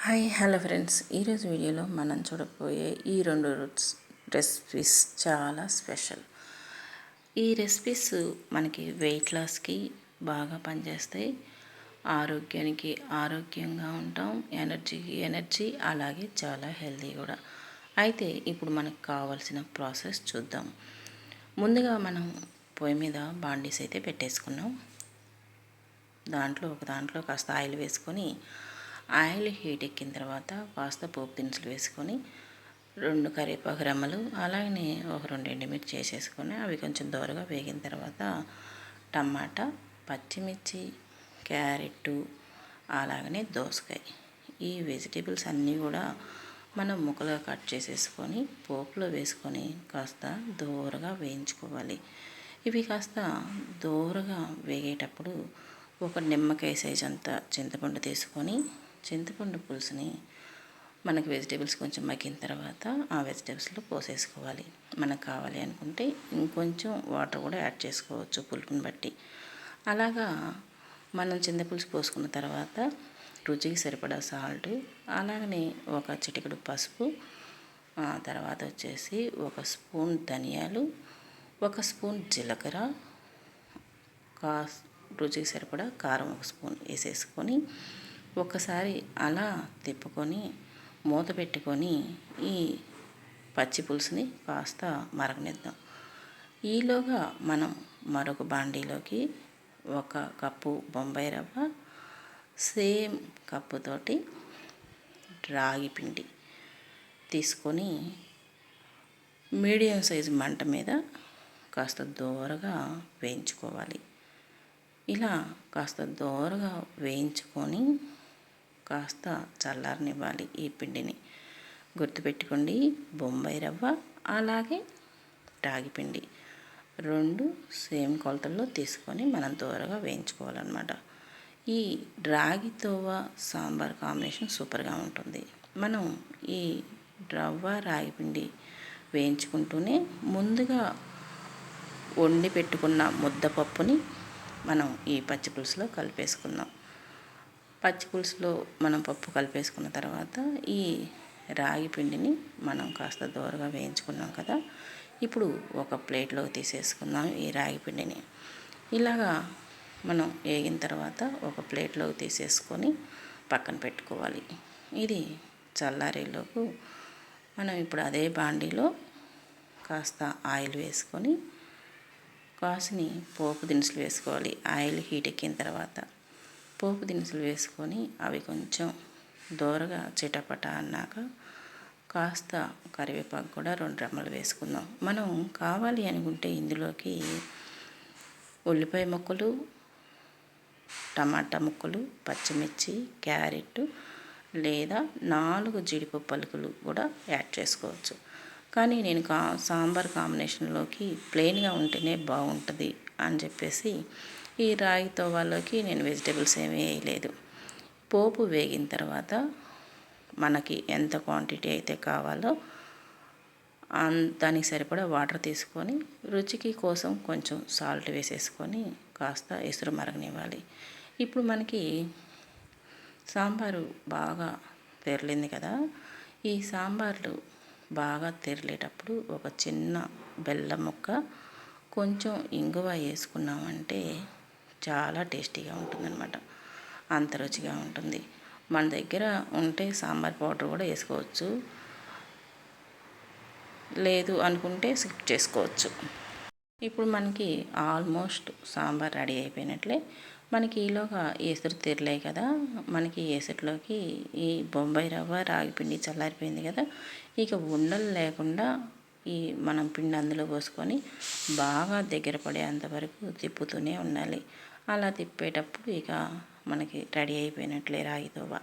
Hi hello friends, ఈరోజు వీడియోలో మనం చూడకపోయే ఈ రెండు రెసిపీస్ చాలా స్పెషల్. ఈ రెసిపీస్ మనకి వెయిట్ లాస్కి బాగా పనిచేస్తాయి, ఆరోగ్యానికి ఆరోగ్యంగా ఉంటాం, ఎనర్జీకి ఎనర్జీ, అలాగే చాలా హెల్తీ కూడా. అయితే ఇప్పుడు మనకు కావాల్సిన ప్రాసెస్ చూద్దాం. ముందుగా మనం పొయ్యి మీద బాండీస్ అయితే పెట్టేసుకున్నాం. దాంట్లో కాస్త ఆయిల్ వేసుకొని, ఆయిల్ హీట్ ఎక్కిన తర్వాత కాస్త పోపు దినుసులు వేసుకొని, 2 కరివేపాకు రెమ్మలు, అలాగే ఒక 2 ఎండుమిర్చి వేసేసుకొని అవి కొంచెం దోరగా వేగిన తర్వాత టమాటా, పచ్చిమిర్చి, క్యారెట్, అలాగనే దోసకాయ, ఈ వెజిటేబుల్స్ అన్నీ కూడా మనం ముక్కలుగా కట్ చేసేసుకొని పోపులో వేసుకొని కాస్త దోరగా వేయించుకోవాలి. ఇవి కాస్త దోరగా వేగేటప్పుడు ఒక నిమ్మకాయ సైజ్ అంతా చింతపండు తీసుకొని, చింతపండు పులుసుని మనకి వెజిటేబుల్స్ కొంచెం మగ్గిన తర్వాత ఆ వెజిటేబుల్స్లో పోసేసుకోవాలి. మనకు కావాలి అనుకుంటే ఇంకొంచెం వాటర్ కూడా యాడ్ చేసుకోవచ్చు పులుపుని బట్టి. అలాగా మనం చింతపులుసు పోసుకున్న తర్వాత రుచికి సరిపడా సాల్ట్, అలాగనే ఒక చిటికెడు పసుపు, తర్వాత వచ్చేసి 1 స్పూన్ ధనియాలు, 1 స్పూన్ జీలకర్ర, రుచికి సరిపడా కారం 1 స్పూన్ వేసేసుకొని ఒకసారి అలా తిప్పుకొని మూత పెట్టుకొని ఈ పచ్చి పులుసుని కాస్త మరగనిద్దాం. ఈలోగా మనం మరొక బాండీలోకి 1 కప్పు బొంబాయి రవ్వ, సేమ్ కప్పుతోటి రాగి పిండి తీసుకొని మీడియం సైజు మంట మీద కాస్త దోరగా వేయించుకోవాలి. ఇలా కాస్త దోరగా వేయించుకొని కాస్త చల్లారనివ్వాలి. ఈ పిండిని గుర్తుపెట్టుకోండి, బొంబాయి రవ్వ అలాగే రాగి పిండి 2 సేమ్ కొలతల్లో తీసుకొని మనం దోరగా వేయించుకోవాలన్నమాట. ఈ రాగితోవ సాంబార్ కాంబినేషన్ సూపర్గా ఉంటుంది. మనం ఈ రవ్వ రాగి పిండి వేయించుకుంటూనే ముందుగా వండి పెట్టుకున్న ముద్దపప్పుని మనం ఈ పచ్చి పులుసులో కలిపేసుకుందాం. పచ్చి పులుసులో మనం పప్పు కలిపేసుకున్న తర్వాత ఈ రాగి పిండిని మనం కాస్త దోరగా వేయించుకున్నాం కదా, ఇప్పుడు ఒక ప్లేట్లోకి తీసేసుకుందాం ఈ రాగి పిండిని. ఇలాగా మనం వేగిన తర్వాత ఒక ప్లేట్లోకి తీసేసుకొని పక్కన పెట్టుకోవాలి. ఇది చల్లారేలోపు మనం ఇప్పుడు అదే బాండీలో కాస్త ఆయిల్ వేసుకొని కాసిని పోపు దినుసులు వేసుకోవాలి. ఆయిల్ హీట్ ఎక్కిన తర్వాత పోపు దినుసులు వేసుకొని అవి కొంచెం దోరగా చిటపట అన్నాక కాస్త కరివేపాకు కూడా 2 రెమ్మలు వేసుకుందాం. మనం కావాలి అనుకుంటే ఇందులోకి ఉల్లిపాయ ముక్కలు, టమాటా ముక్కలు, పచ్చిమిర్చి, క్యారెట్ లేదా 4 జీడిపప్పు పలుకులు కూడా యాడ్ చేసుకోవచ్చు. కానీ నేను సాంబార్ కాంబినేషన్లోకి ప్లెయిన్గా ఉంటేనే బాగుంటుంది అని చెప్పేసి ఈ రాగి తోవాలోకి నేను వెజిటేబుల్స్ ఏమీ వేయలేదు. పోపు వేగిన తర్వాత మనకి ఎంత క్వాంటిటీ అయితే కావాలో దానికి సరిపడా వాటర్ తీసుకొని రుచికి కోసం కొంచెం సాల్ట్ వేసేసుకొని కాస్త ఎసురు మరగనివ్వాలి. ఇప్పుడు మనకి సాంబారు బాగా తెరలింది కదా, ఈ సాంబార్లు బాగా తెరలేటప్పుడు ఒక చిన్న బెల్లం ముక్క, కొంచెం ఇంగువ వేసుకున్నామంటే చాలా టేస్టీగా ఉంటుందన్నమాట. అంత రుచిగా ఉంటుంది. మన దగ్గర ఉంటే సాంబార్ పౌడర్ కూడా వేసుకోవచ్చు, లేదు అనుకుంటే స్కిప్ చేసుకోవచ్చు. ఇప్పుడు మనకి ఆల్మోస్ట్ సాంబార్ రెడీ అయిపోయినట్లే. మనకి ఈలోగా ఎసురు తెరలే కదా, మనకి ఎసురులోకి ఈ బొంబాయి రవ్వ రాగి పిండి చల్లారిపోయింది కదా, ఇక ఉండలు లేకుండా ఈ మనం పిండి అందులో పోసుకొని బాగా దగ్గర పడేంతవరకు తిప్పుతూనే ఉండాలి. అలా తిప్పేటప్పుడు ఇక మనకి రెడీ అయిపోయినట్లే రాగి తోవ.